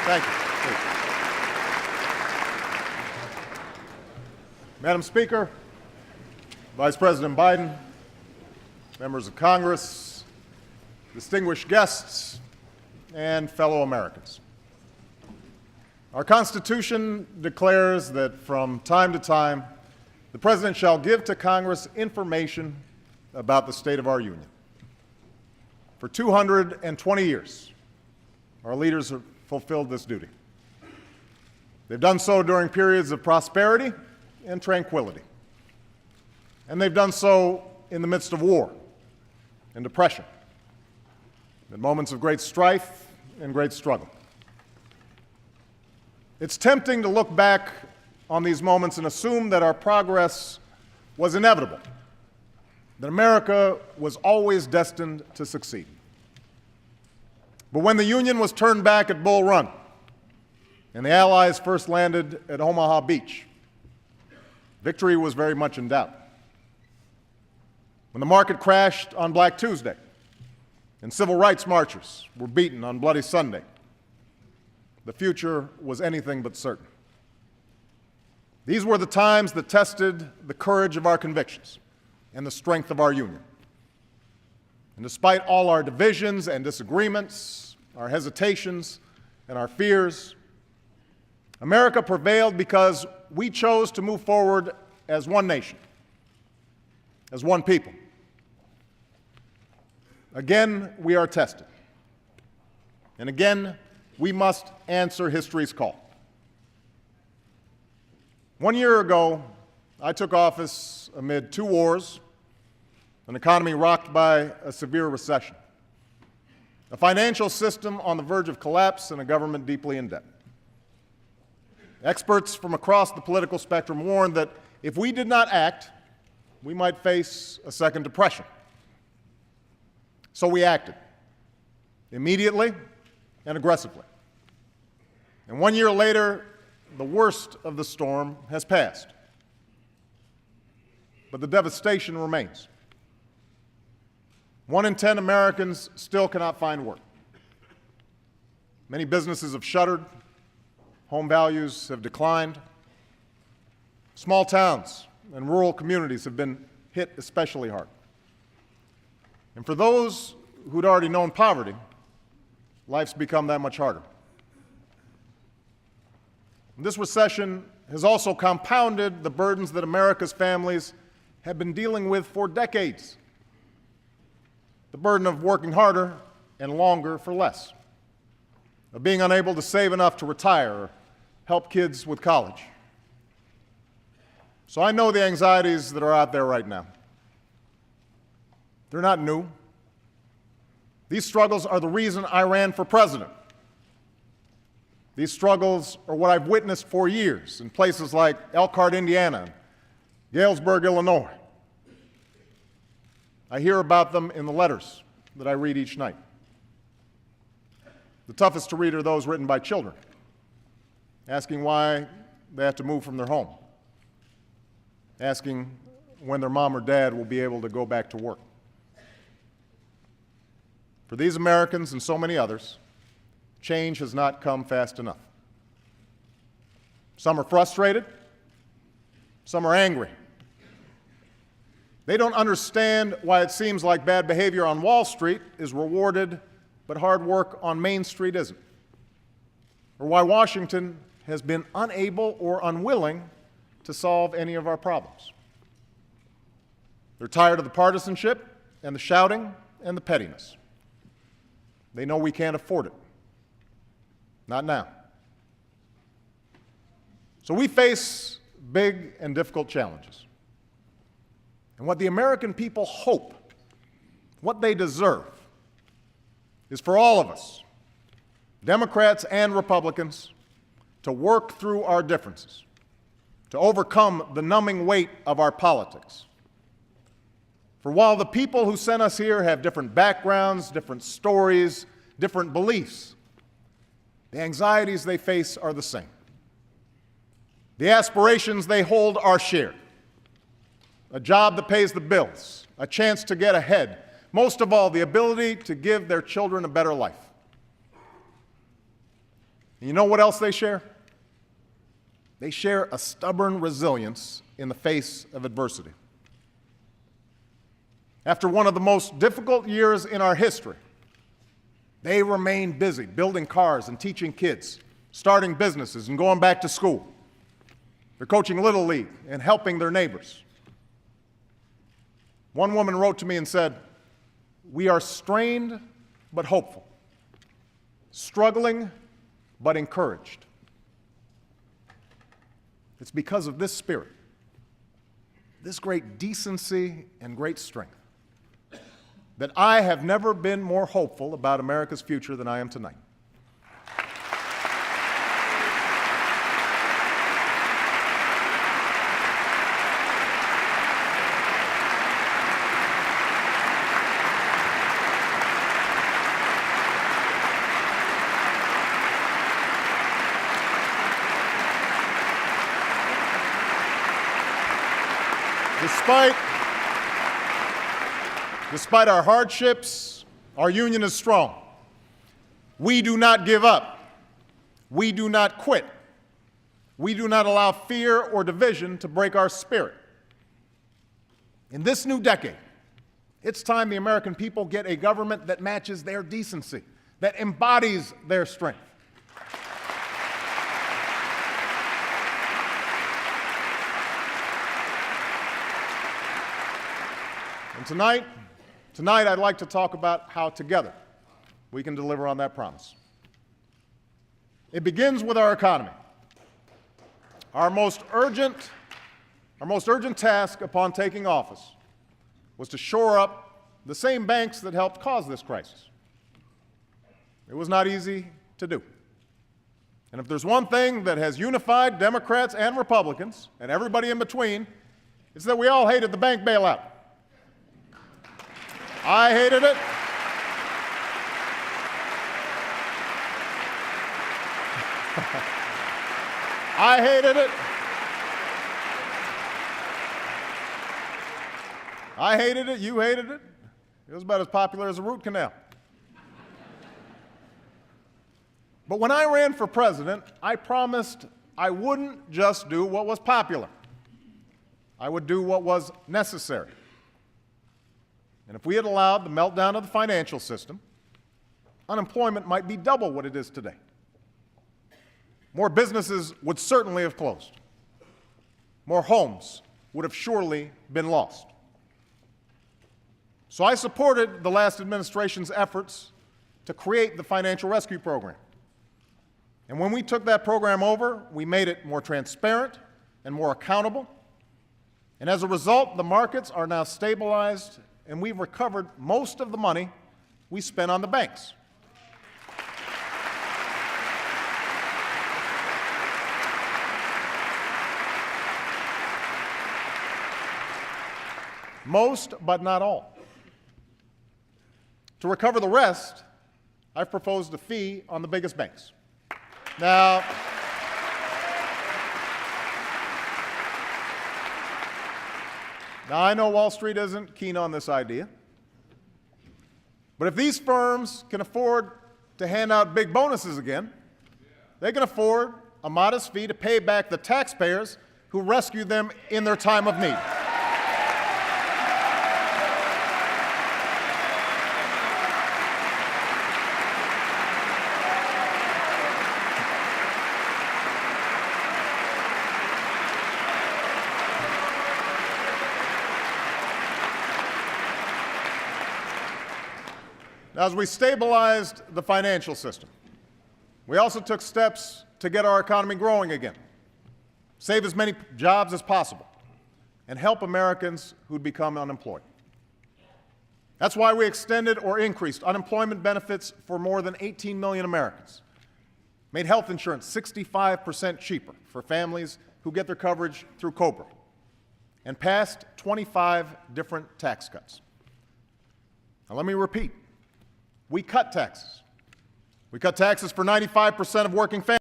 Thank you. Madam Speaker, Vice President Biden, members of Congress, distinguished guests, and fellow Americans. Our Constitution declares that from time to time, the President shall give to Congress information about the state of our Union. For 220 years, our leaders have fulfilled this duty. They've done so during periods of prosperity and tranquility. And they've done so in the midst of war and depression, in moments of great strife and great struggle. It's tempting to look back on these moments and assume that our progress was inevitable, that America was always destined to succeed. But when the Union was turned back at Bull Run and the Allies first landed at Omaha Beach, victory was very much in doubt. When the market crashed on Black Tuesday and civil rights marchers were beaten on Bloody Sunday, the future was anything but certain. These were the times that tested the courage of our convictions and the strength of our Union. And despite all our divisions and disagreements, our hesitations and our fears, America prevailed because we chose to move forward as one nation, as one people. Again, we are tested. And again, we must answer history's call. 1 year ago, I took office amid 2 wars, an economy rocked by a severe recession, a financial system on the verge of collapse, and a government deeply in debt. Experts from across the political spectrum warned that if we did not act, we might face a second depression. So we acted, immediately and aggressively. And 1 year later, the worst of the storm has passed. But the devastation remains. 1 in 10 Americans still cannot find work. Many businesses have shuttered. Home values have declined. Small towns and rural communities have been hit especially hard. And for those who'd already known poverty, life's become that much harder. This recession has also compounded the burdens that America's families have been dealing with for decades. The burden of working harder and longer for less, of being unable to save enough to retire or help kids with college. So I know the anxieties that are out there right now. They're not new. These struggles are the reason I ran for president. These struggles are what I've witnessed for years in places like Elkhart, Indiana, and Galesburg, Illinois. I hear about them in the letters that I read each night. The toughest to read are those written by children, asking why they have to move from their home, asking when their mom or dad will be able to go back to work. For these Americans and so many others, change has not come fast enough. Some are frustrated, some are angry. They don't understand why it seems like bad behavior on Wall Street is rewarded, but hard work on Main Street isn't. Or why Washington has been unable or unwilling to solve any of our problems. They're tired of the partisanship and the shouting and the pettiness. They know we can't afford it. Not now. So we face big and difficult challenges. And what the American people hope, what they deserve, is for all of us, Democrats and Republicans, to work through our differences, to overcome the numbing weight of our politics. For while the people who sent us here have different backgrounds, different stories, different beliefs, the anxieties they face are the same. The aspirations they hold are shared. A job that pays the bills, a chance to get ahead, most of all, the ability to give their children a better life. And you know what else they share? They share a stubborn resilience in the face of adversity. After one of the most difficult years in our history, they remain busy building cars and teaching kids, starting businesses and going back to school. They're coaching Little League and helping their neighbors. One woman wrote to me and said, "We are strained but hopeful, struggling but encouraged." It's because of this spirit, this great decency and great strength, that I have never been more hopeful about America's future than I am tonight. Despite our hardships, our union is strong. We do not give up. We do not quit. We do not allow fear or division to break our spirit. In this new decade, it's time the American people get a government that matches their decency, that embodies their strength. And tonight I'd like to talk about how together we can deliver on that promise. It begins with our economy. Our most urgent task upon taking office was to shore up the same banks that helped cause this crisis. It was not easy to do. And if there's one thing that has unified Democrats and Republicans, and everybody in between, it's that we all hated the bank bailout. I hated it. I hated it. I hated it. You hated it. It was about as popular as a root canal. But when I ran for president, I promised I wouldn't just do what was popular. I would do what was necessary. And if we had allowed the meltdown of the financial system, unemployment might be double what it is today. More businesses would certainly have closed. More homes would have surely been lost. So I supported the last administration's efforts to create the Financial Rescue Program. And when we took that program over, we made it more transparent and more accountable. And as a result, the markets are now stabilized, and we've recovered most of the money we spent on the banks. Most, but not all. To recover the rest, I've proposed a fee on the biggest banks. Now, I know Wall Street isn't keen on this idea, but if these firms can afford to hand out big bonuses again, they can afford a modest fee to pay back the taxpayers who rescued them in their time of need. As we stabilized the financial system, we also took steps to get our economy growing again, save as many jobs as possible, and help Americans who'd become unemployed. That's why we extended or increased unemployment benefits for more than 18 million Americans, made health insurance 65% cheaper for families who get their coverage through COBRA, and passed 25 different tax cuts. Now let me repeat. We cut taxes. We cut taxes for 95% of working families.